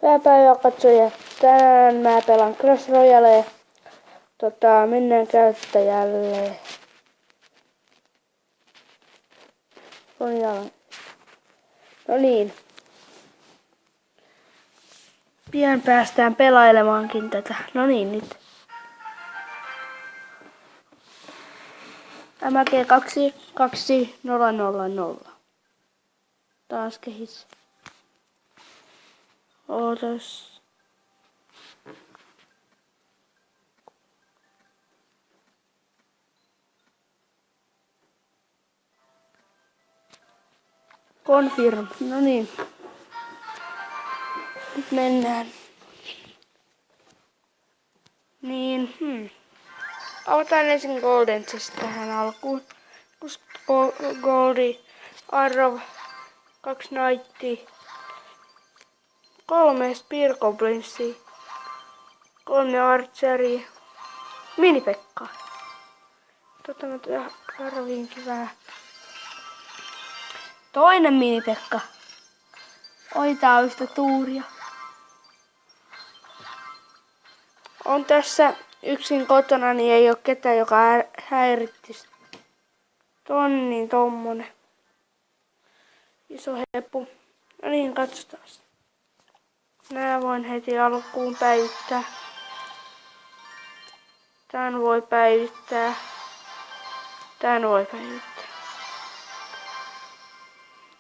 Hyvää päivää katsojat. Tänään mä pelaan Clash Royale. Mennään käyttäjälle. No niin. Pian päästään pelailemaankin tätä. No niin nyt. MG22000. Taas kehis. Ootas. Confirm. No niin. Nyt mennään. Niin. Otan ensin Golden Chest tähän alkuun. Goldi, Arrow, 2 Knightia, 3 Spear Goblinsia, 3 Archeria, Mini-Pekkaa. Mä tarviinkin vähän. Toinen Mini-Pekka. Oi, tää on yhtä tuuria. On tässä yksin kotona, niin ei oo ketään, joka häirittisi. Tonnin tommonen. Iso heppu. No niin, katsotaan. Nää voin heti alkuun päivittää. Tän voi päivittää. Tän voi päivittää.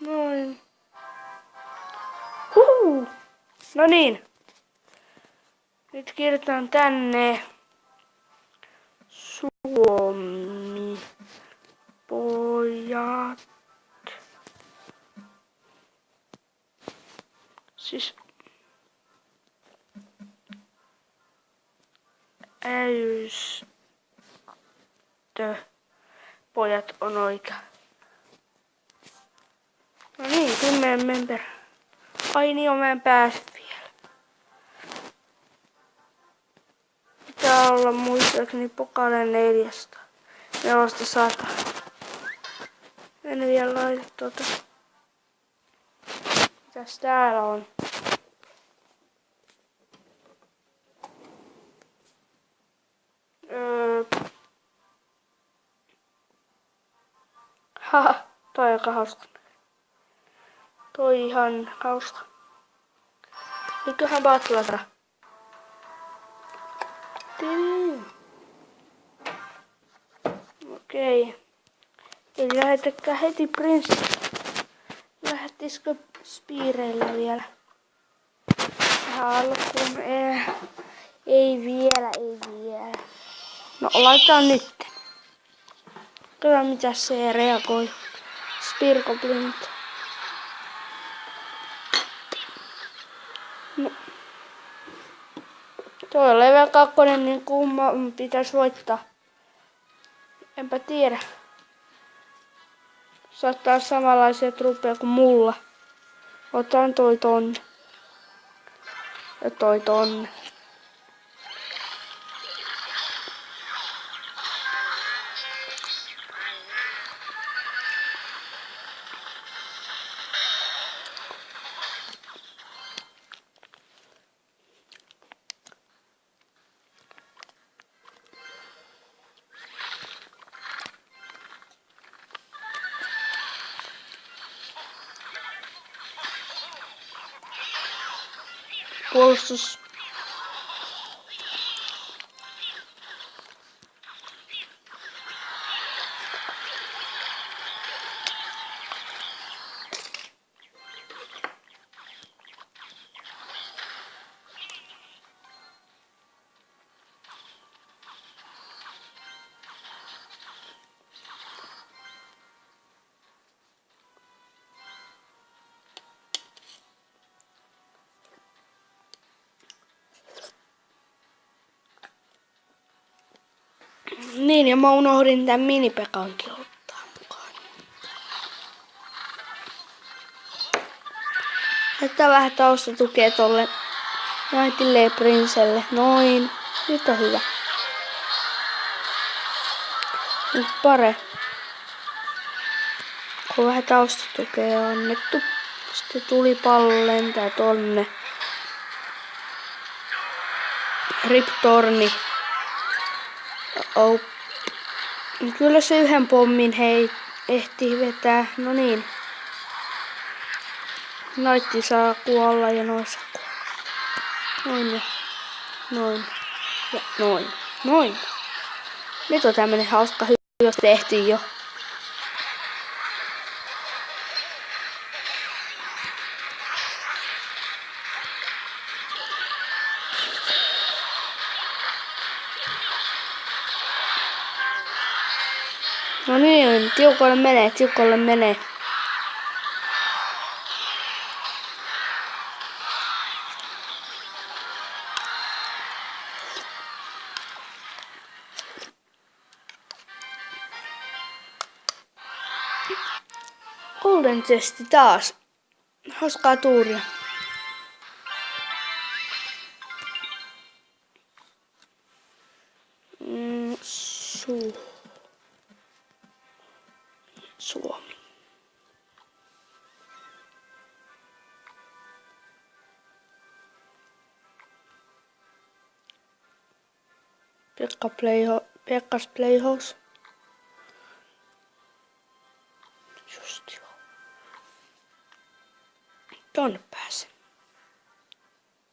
Noin. No niin. Nyt kirjoitan tänne Suomi pojat. Siis pojat on oikea. No niin, 10 member. Ai niin, mä en pääse vielä. Pitää olla muistaakseni pokale 400. 400. En vielä laita Mitäs täällä on? Haha, toi aika hauska. Toi ihan hauska. Nyköhän batlata. Okei. Eli lähetäkää heti prinssi. Lähtisikö spiireillä vielä? Tähän alkuun. Ei vielä. No laitetaan nyt. Kyllä mitä se reagoi. Spear Goblinit. No. Toi on level 2, niin kumma pitäisi voittaa. Enpä tiedä. Saattaa samanlaisia truppeja kuin mulla. Otan toi tonne. Ja toi tonne. Puolustus. Niin, ja mä unohdin tän minipekankin ottaa mukaan. Jättää vähän taustatukea tolle Knightille Prinselle. Noin. Nyt on hyvä. Nyt pare. Kun vähän taustatukea on annettu. Sitten tulipallo lentää tonne. Rip-torni. Oh. Kyllä se yhden pommin ehti vetää. No niin. Noitti saa kuolla ja noin saa kuolla. Noin ja noin ja noin. Noin. Nyt on tämmönen hauska hyökkäys tehtiin jo. No niin, tiukolle menee, tiukolle menee. Golden chesti taas. Hauskaa tuuria. Suomi. Pekkas Playhouse. Just joo. Tonne pääsen.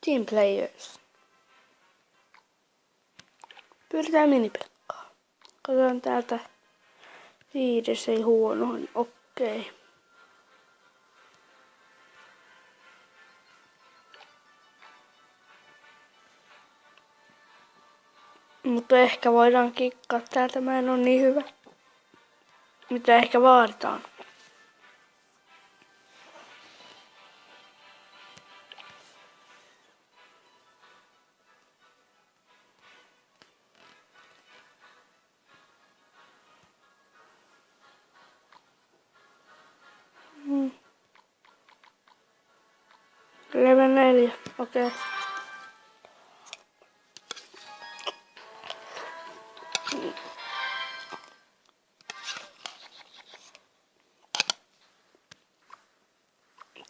Team Players. Pyydetään Mini-Pekkaa. Katsotaan täältä. 5 ei huonoin. Okei. Mutta ehkä voidaan kikkaa täältä. Mä en oo niin hyvä. Mitä ehkä vaaditaan. Level 4. Okei.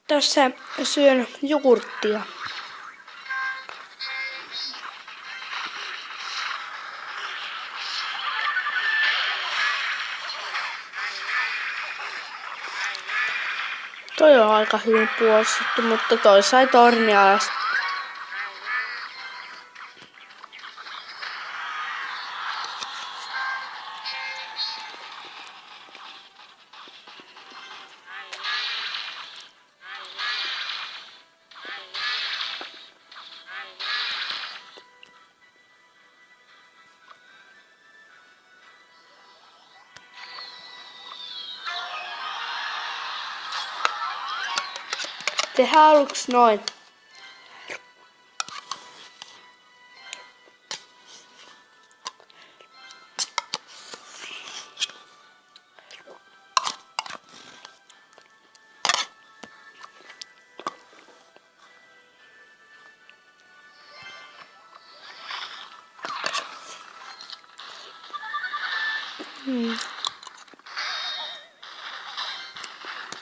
Tässä syön jogurttia. Toi on aika hyvin puolustettu, mutta toi sai tornia alas. Tehdään aluksi noin.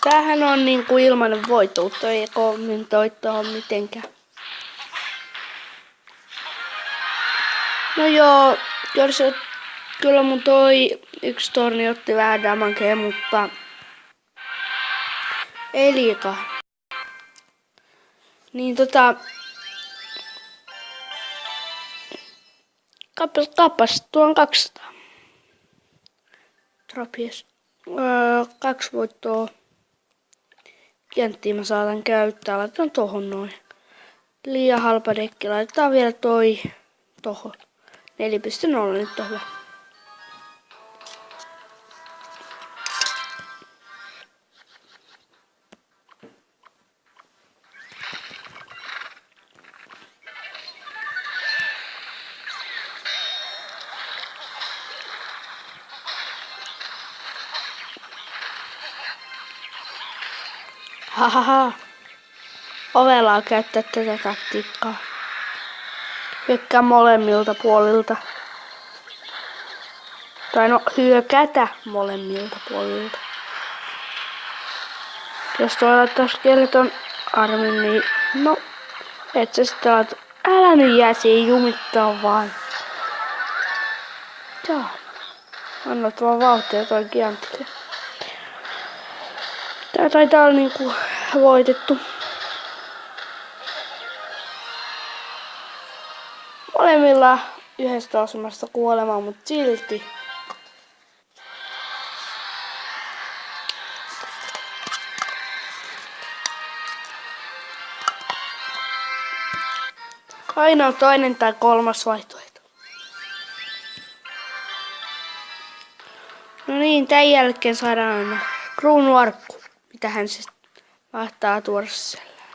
Tämähän on niinku ilmainen voitto, ei kommentoi tuohon mitenkään. No joo, kyllä mun toi yksi torni otti vähän damakea, mutta ei liikaa. Niin kappas, tuo on 200. Trapies. 2 voittoa. Kenttiä mä saatan käyttää. Laitetaan tohon noin. Liian halpa dekki. Laitetaan vielä toi tohon. 4.0 nyt on hyvä. Hahaha. Ovelaa käyttää tätä taktiikkaa. Hyökkää molemmilta puolilta. Tai no hyökätä molemmilta puolilta. Jos tuo laittaa skeleton armin, niin no et sä sitä Älä nyt jää siihen jumittaa vaan. Joo. Annat vaan vauhtia toi Giantille. Tää taitaa olla niinku voitettu. Molemmilla yhdestä osumasta kuolemaa, mut silti. Aina on toinen tai kolmas vaihtoehto. No niin, tän jälkeen saadaan kruunuarkku. Mitähän se mahtaa tuoda sisällään.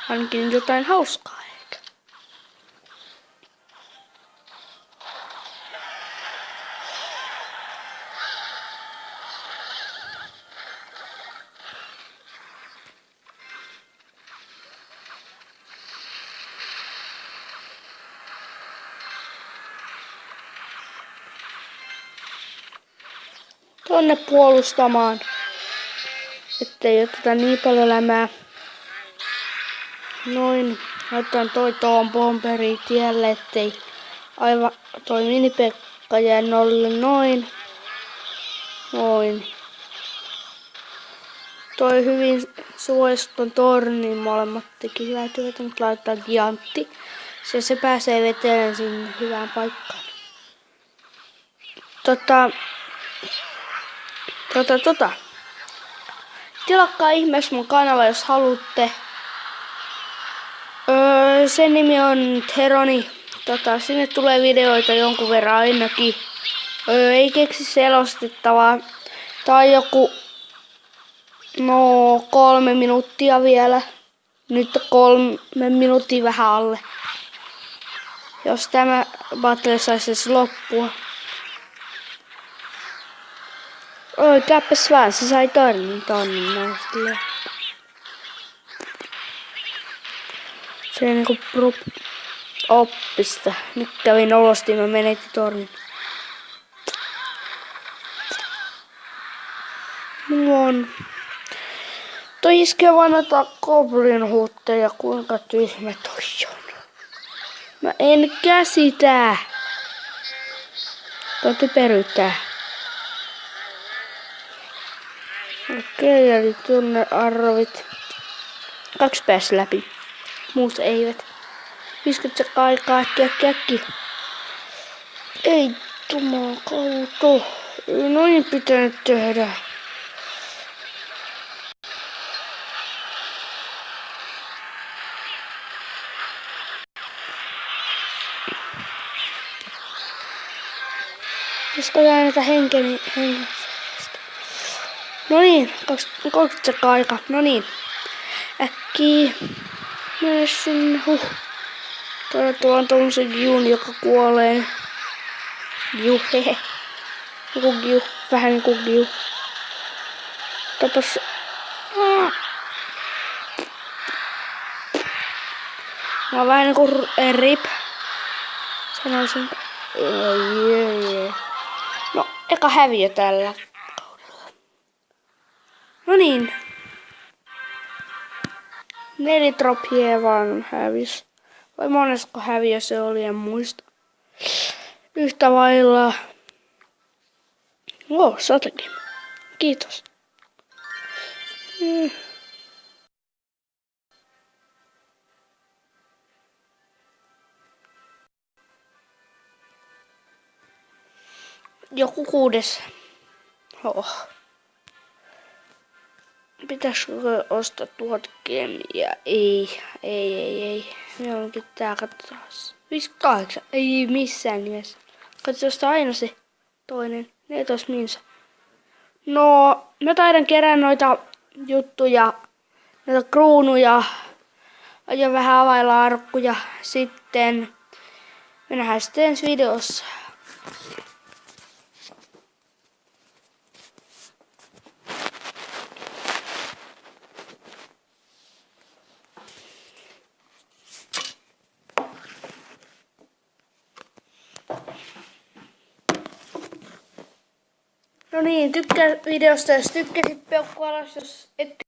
Ainakin jotain hauskaa ehkä. Tonne puolustamaan, ettei oteta niin paljon lämää. Noin, laitan tuon bomberi tielle, ettei aivan toi minipekka jää nolle. Noin. Noin. Toi hyvin suositun tornin molemmat teki hyvää työtä, mutta laittaa Giantti. Se pääsee veteen sinne hyvään paikkaan. Tilatkaa ihmeessä mun kanava, jos haluatte. Sen nimi on Teroni. Sinne tulee videoita jonkun verran ainakin. Ei keksi selostettavaa. Tai joku 3 minuuttia vielä. Nyt 3 minuuttia vähän alle. Jos tämä battle saisi edes loppua. Oi, käppäs vaan, se sai tonnin näistä. Se niinku oppista. Nyt kävin nolosti, mä menetin tornin. Mulla on... Toi iskee vaan noita goblin huutteja, kuinka tyhmä toi on. Mä en käsitä. Toi typeryttää. Okei, eli tunne arvit. 2 pääsi läpi. Muut eivät. 50 aikaa, äkki. Ei jumakauta. Ei noin pitänyt tehdä. Koska jää näitä henkeni. No niin, 30 aika. No niin. Äkkiä. Mene sinne. Tuolla on tommosen giun, joka kuolee. Giu, hehe. Joku giu. Vähän niinku giu. Tapas. Mä oon vähän niinku rip. Sanoisin. Ei. No, eka häviö tällä kaudella. No niin. 4 dropia vaan hävis. Vai monesko häviö se oli, en muista. Yhtä vailla. Satakin. Kiitos. Joku 6. Pitäisikö ostaa tuotekemiä? Ei. Me onkin tää, katsotaan. 58. Ei missään nimessä. Katsotaan aina se toinen. 14 minsa. No, mä taidan kerää noita juttuja, noita kruunuja. Aion vähän availla arkkuja. Sitten me nähdään sitten ensi videossa. No niin, tykkää videosta, jos tykkäsit, peukku alas, jos et